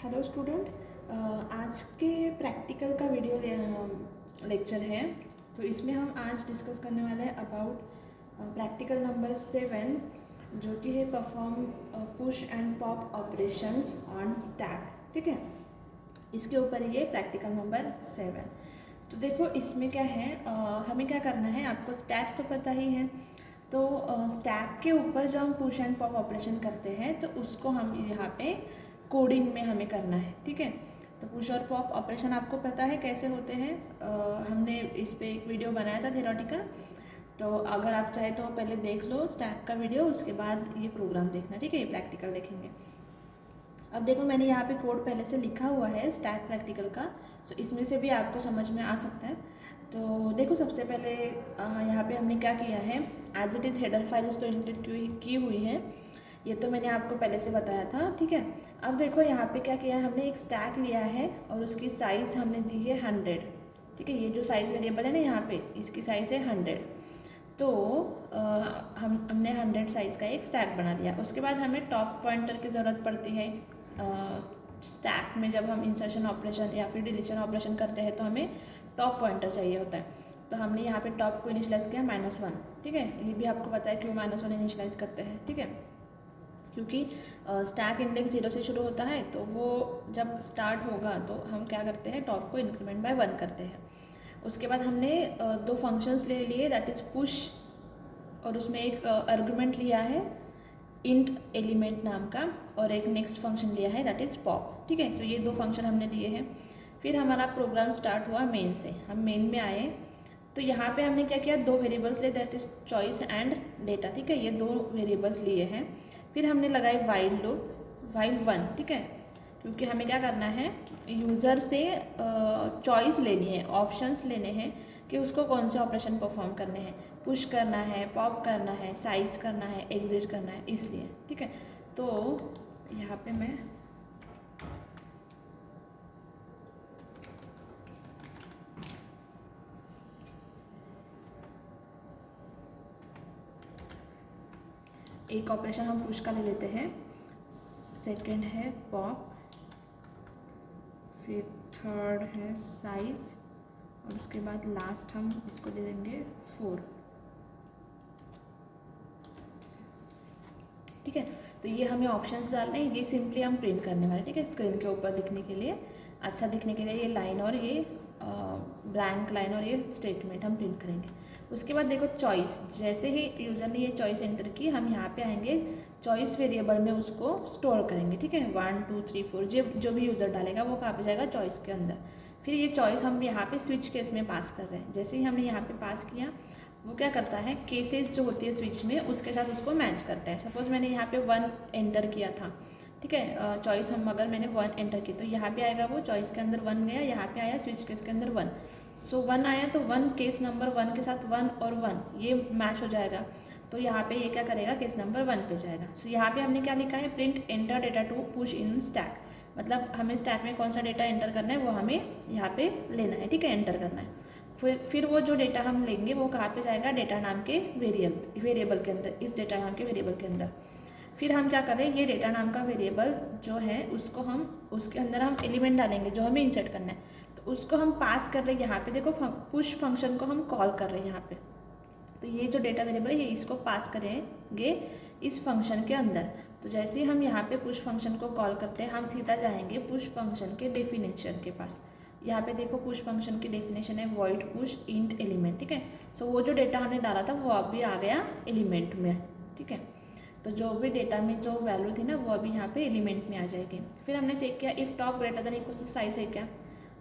Hello student, आज के practical का वीडियो लेक्चर है। तो इसमें हम आज डिस्कस करने वाले हैं अबाउट प्रैक्टिकल नंबर 7, जो कि है perform push and pop operations on stack. ठीक है, इसके ऊपर ये प्रैक्टिकल नंबर 7। तो देखो इसमें क्या है, हमें क्या करना है, आपको स्टैक तो पता ही है। तो स्टैक के ऊपर जो हम पुश एंड पॉप ऑपरेशन करते हैं तो उसको हम यहाँ पे कोडिंग में हमें करना है। ठीक है, तो पुश और पॉप ऑपरेशन आपको पता है कैसे होते हैं। हमने इस पे एक वीडियो बनाया था थ्योरेटिकल, तो अगर आप चाहे तो पहले देख लो स्टैक का वीडियो, उसके बाद ये प्रोग्राम देखना। ठीक है, ये प्रैक्टिकल देखेंगे। अब देखो मैंने यहाँ पे कोड पहले से लिखा हुआ है स्टैक प्रैक्टिकल का, तो इसमें से भी आपको समझ में आ सकता है। तो देखो सबसे पहले यहाँ पे हमने क्या किया है, as it is header file तो इंक्लूड की हुई है, ये तो मैंने आपको पहले से बताया था। ठीक है, अब देखो यहाँ पे क्या किया है, हमने एक स्टैक लिया है और उसकी साइज़ हमने दी है 100। ठीक है, ये जो साइज़ वेरिएबल है ना यहाँ पे, इसकी साइज़ है 100। तो हमने 100 साइज़ का एक स्टैक बना लिया। उसके बाद हमें टॉप पॉइंटर की ज़रूरत पड़ती है। स्टैक में जब हम इंसर्शन ऑपरेशन या फिर डिलीशन ऑपरेशन करते हैं तो हमें टॉप पॉइंटर चाहिए होता है। तो हमने यहाँ पे टॉप को इनिशलाइज किया -1। ठीक है, ये भी आपको पता है क्यों -1 इनिशलाइज करते हैं। ठीक है, क्योंकि स्टैक इंडेक्स 0 से शुरू होता है, तो वो जब स्टार्ट होगा तो हम क्या करते हैं, टॉप को इंक्रीमेंट बाय 1 करते हैं। उसके बाद हमने दो फंक्शंस ले लिए, दैट इज़ पुश, और उसमें एक आर्गुमेंट लिया है इंट एलिमेंट नाम का, और एक नेक्स्ट फंक्शन लिया है दैट इज़ पॉप। ठीक है, सो ये दो फंक्शन हमने दिए हैं। फिर हमारा प्रोग्राम स्टार्ट हुआ मेन से, हम मेन में आए तो यहाँ पे हमने क्या किया, दो वेरिएबल्स लिए, that is choice and data. ठीक है, ये दो वेरिएबल्स लिए हैं। फिर हमने लगाए वाइल लूप, वाइल 1। ठीक है, क्योंकि हमें क्या करना है, यूज़र से चॉइस लेनी है, ऑप्शंस लेने हैं कि उसको कौन से ऑपरेशन परफॉर्म करने हैं, पुश करना है, पॉप करना है, साइज करना है, एग्जिट करना है, इसलिए। ठीक है, तो यहाँ पे मैं एक ऑपरेशन हम पुश का ले लेते हैं, सेकंड है पॉप, फिर थर्ड है साइज, और उसके बाद लास्ट हम इसको दे देंगे 4। ठीक है, तो ये हमें ऑप्शंस डालने हैं, ये सिंपली हम प्रिंट करने वाले। ठीक है, स्क्रीन के ऊपर दिखने के लिए, अच्छा दिखने के लिए ये लाइन और ये ब्लैंक लाइन और ये स्टेटमेंट हम प्रिंट करेंगे। उसके बाद देखो चॉइस, जैसे ही यूज़र ने ये चॉइस एंटर की, हम यहाँ पे आएंगे चॉइस वेरिएबल में उसको स्टोर करेंगे। ठीक है, 1 2 3 4 जो भी यूज़र डालेगा वो कहाँ पे जाएगा, चॉइस के अंदर। फिर ये चॉइस हम यहाँ पे स्विच केस में पास कर रहे हैं। जैसे ही हमने यहाँ पे पास किया, वो क्या करता है, केसेस जो होती है स्विच में उसके साथ उसको मैच करता है। सपोज़ मैंने यहाँ पे 1 एंटर किया था। ठीक है, चॉइस हम अगर मैंने 1 एंटर की तो यहाँ पे आएगा, वो चॉइस के अंदर 1 गया, यहाँ पे आया स्विच केस के अंदर 1। सो 1 आया तो 1 केस नंबर 1 के साथ 1 और 1 ये मैच हो जाएगा। तो यहाँ पे ये क्या करेगा, केस नंबर 1 पे जाएगा। सो यहाँ पे हमने क्या लिखा है, print enter data to push in stack, मतलब हमें स्टैक में कौन सा डेटा एंटर करना है वो हमें यहाँ पे लेना है। ठीक है, एंटर करना है। फिर वो जो डेटा हम लेंगे वो कहाँ पे जाएगा, डेटा नाम के वेरिएबल के अंदर, इस डेटा नाम के वेरिएबल के अंदर। फिर हम क्या कर रहे हैं, ये डेटा नाम का वेरिएबल जो है उसको हम, उसके अंदर हम एलिमेंट डालेंगे जो हमें इंसर्ट करना है, तो उसको हम पास कर रहे हैं। यहाँ पे देखो पुश फंक्शन को हम कॉल कर रहे हैं यहाँ पे। तो ये जो डेटा वेरिएबल है इसको पास करेंगे इस फंक्शन के अंदर। तो जैसे ही हम यहाँ पे पुश फंक्शन को कॉल करते हैं, हम सीधा जाएंगे पुश फंक्शन के डेफिनेशन के पास। यहाँ पे देखो पुश फंक्शन की डेफिनेशन है वॉइड पुश इंट एलिमेंट। ठीक है, सो वो जो डेटा हमने डाला था वो अभी आ गया एलिमेंट में। ठीक है, तो जो भी डेटा में जो वैल्यू थी ना वो अभी यहाँ पे एलिमेंट में आ जाएगी। फिर हमने चेक किया if top greater than equal to size है क्या,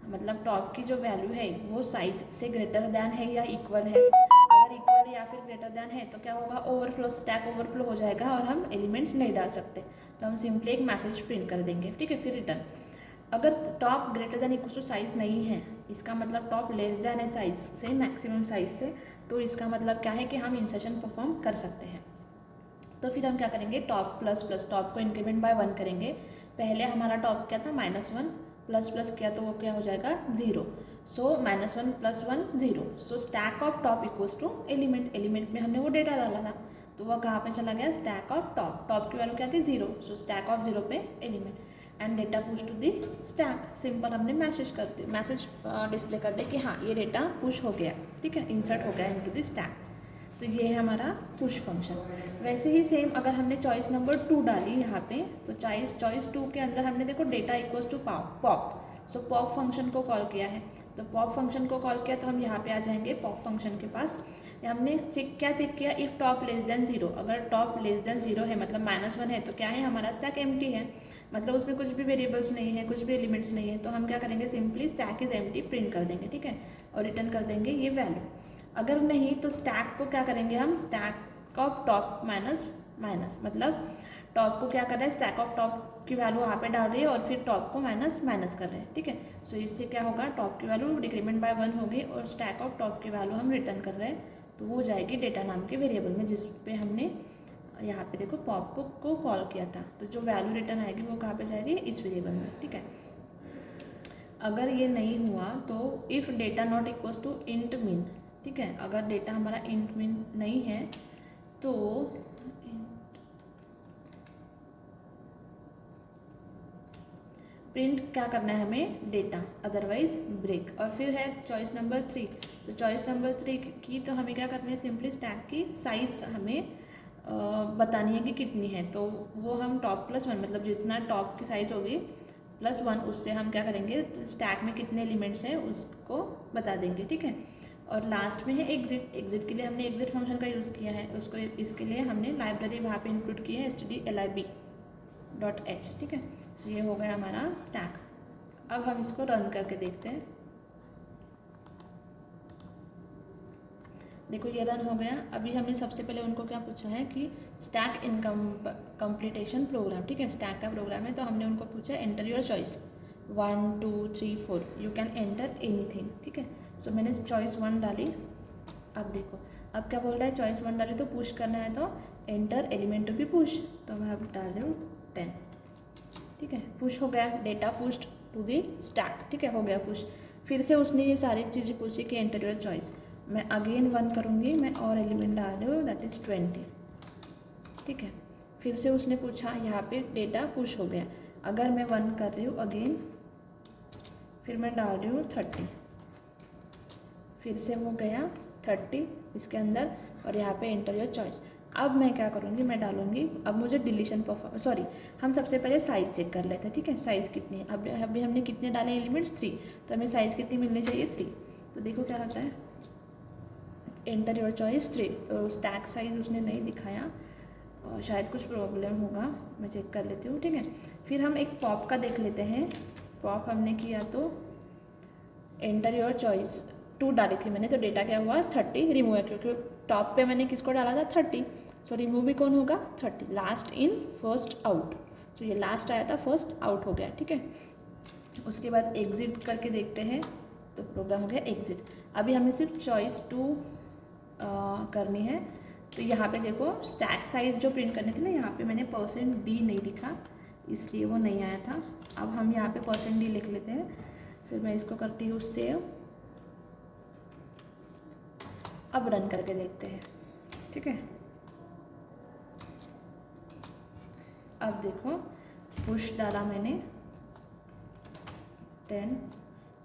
मतलब टॉप की जो वैल्यू है वो साइज से ग्रेटर दैन है या इक्वल है। अगर इक्वल या फिर ग्रेटर दैन है तो क्या होगा, ओवरफ्लो, स्टैक ओवरफ्लो हो जाएगा और हम एलिमेंट्स नहीं डाल सकते। तो हम सिंपली एक मैसेज प्रिंट कर देंगे। ठीक है, फिर रिटर्न। अगर top greater than equal to size नहीं है, इसका मतलब टॉप लेस दैन है साइज से, मैक्सिमम साइज से, तो इसका मतलब क्या है कि हम इंसर्शन परफॉर्म कर सकते हैं। तो फिर हम क्या करेंगे, टॉप प्लस प्लस, टॉप को इंक्रीमेंट बाय 1 करेंगे। पहले हमारा टॉप क्या था, -1, प्लस प्लस किया तो वो क्या हो जाएगा, 0। So -1 + 1 0। So stack of top equals to element, element में हमने वो डेटा डाला था तो वह कहाँ पे चला गया, स्टैक ऑफ टॉप। टॉप की वैल्यू क्या थी, 0। सो स्टैक ऑफ 0 पे element. And data push to the stack. Simple हमने मैसेज डिस्प्ले कर दिया कि हाँ ये डेटा पुश हो गया, ठीक है, इंसर्ट हो गया इनटू द स्टैक। तो ये है हमारा पुश फंक्शन। वैसे ही सेम अगर हमने चॉइस नंबर 2 डाली यहाँ पे, तो चॉइस 2 के अंदर हमने देखो data equals to pop, so pop function को कॉल किया है। तो पॉप फंक्शन को कॉल किया तो हम यहाँ पे आ जाएंगे पॉप फंक्शन के पास। हमने चेक किया, इफ़ टॉप लेस देन 0, अगर टॉप लेस देन 0 है मतलब -1 है तो क्या है, हमारा स्टैक एम्प्टी है, मतलब उसमें कुछ भी वेरिएबल्स नहीं है, कुछ भी एलिमेंट्स नहीं है। तो हम क्या करेंगे, simply stack is empty print कर देंगे, ठीक है, और रिटर्न कर देंगे ये वैल्यू। अगर नहीं तो स्टैक को क्या करेंगे हम, stack of top minus minus, मतलब टॉप को क्या कर रहा है, स्टैक ऑफ टॉप की वैल्यू वहाँ पे डाल रही है और फिर टॉप को माइनस माइनस कर रहे हैं, ठीक है। सो इससे क्या होगा, टॉप की वैल्यू डिक्रीमेंट बाय 1 होगी और स्टैक ऑफ टॉप की वैल्यू हम रिटर्न कर रहे हैं, तो वो जाएगी डेटा नाम के वेरिएबल में, जिस पे हमने यहाँ पे देखो पॉप को कॉल किया था। तो जो वैल्यू रिटर्न आएगी वो कहाँ पे जाएगी, इस वेरिएबल में, ठीक है। अगर ये नहीं हुआ तो if data not equals to int min, ठीक है, अगर डेटा हमारा इंट मीन नहीं है तो प्रिंट क्या करना है हमें, डेटा, अदरवाइज ब्रेक। और फिर है चॉइस नंबर 3। तो चॉइस नंबर 3 की तो हमें क्या करनी है, सिंपली स्टैक की साइज हमें बतानी है कि कितनी है। तो वो हम टॉप +1, मतलब जितना टॉप की साइज़ होगी +1, उससे हम क्या करेंगे, स्टैक में कितने एलिमेंट्स हैं उसको बता देंगे, ठीक है। और लास्ट में है एग्जिट के लिए हमने एग्जिट फंक्शन का यूज़ किया है, उसको इसके लिए हमने लाइब्रेरी वहाँ पे इंक्लूड की है stdlib.h, ठीक है। सो ये हो गया हमारा स्टैक। अब हम इसको रन करके देखते हैं। देखो ये रन हो गया। अभी हमने सबसे पहले उनको क्या पूछा है कि स्टैक इन कंप्लीटेशन प्रोग्राम, ठीक है, स्टैक का प्रोग्राम है। तो हमने उनको पूछा enter your choice 1 2 3 4, you can enter anything, ठीक है। सो मैंने चॉइस 1 डाली। अब देखो अब क्या बोल रहा है, चॉइस 1 डाली तो पुश करना है तो enter element to be push, तो मैं अब डाल रही हूँ 10, ठीक है। पुश हो गया, data pushed to the stack, ठीक है, हो गया पुश। फिर से उसने ये सारी चीज़ें पूछी कि एंटर योर चॉइस, मैं अगेन 1 करूँगी, मैं और एलिमेंट डाल रही हूँ दैट इज़ 20, ठीक है। फिर से उसने पूछा, यहाँ पे डेटा पुश हो गया, अगर मैं 1 कर रही हूँ अगेन, फिर मैं डाल रही हूँ 30, फिर से वो गया 30 इसके अंदर और यहाँ पे एंटर योर चॉइस। अब मैं क्या करूँगी, मैं डालूँगी, अब मुझे डिलीशन सॉरी हम सबसे पहले साइज़ चेक कर लेते हैं, ठीक है, साइज़ कितनी है। अब अभी हमने कितने डाले एलिमेंट्स, 3, तो हमें साइज़ कितनी मिलनी चाहिए, 3। तो देखो क्या होता है, एंटर योर चॉइस 3, तो स्टैक साइज़ उसने नहीं दिखाया और शायद कुछ प्रॉब्लम होगा, मैं चेक कर लेती हूँ, ठीक है। फिर हम एक पॉप का देख लेते हैं। पॉप हमने किया तो एंटर योर चॉइस 2 डाली थी मैंने, तो डेटा क्या हुआ 30 रिमूव है, क्योंकि टॉप पे मैंने किसको डाला था 30, सो रिमूव भी कौन होगा 30, लास्ट इन फर्स्ट आउट। सो ये लास्ट आया था, फर्स्ट आउट हो गया, ठीक है। उसके बाद एग्जिट करके देखते हैं, तो प्रोग्राम हो गया एग्जिट। अभी हमें सिर्फ चॉइस 2 करनी है। तो यहाँ पे देखो स्टैक साइज़ जो प्रिंट करनी थी ना, यहाँ पे मैंने %d नहीं लिखा, इसलिए वो नहीं आया था। अब हम यहाँ पे %d लिख लेते हैं, फिर मैं इसको करती हूँ सेव। अब रन करके देखते हैं, ठीक है। अब देखो पुश डाला मैंने 10,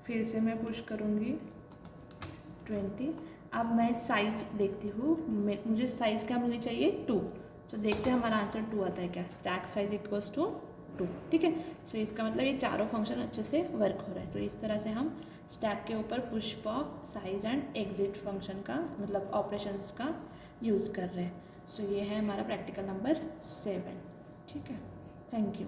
फिर से मैं पुश करूँगी 20। अब मैं साइज़ देखती हूँ, मुझे साइज़ क्या मिलनी चाहिए 2। सो देखते हैं हमारा आंसर 2 आता है क्या, स्टैक साइज इक्वल्स टू 2, ठीक है। सो इसका मतलब ये चारों फंक्शन अच्छे से वर्क हो रहा है। तो इस तरह से हम स्टैक के ऊपर push, pop, size and exit function का मतलब ऑपरेशंस का यूज़ कर रहे हैं। सो ये है हमारा प्रैक्टिकल नंबर 7, ठीक है। Thank you.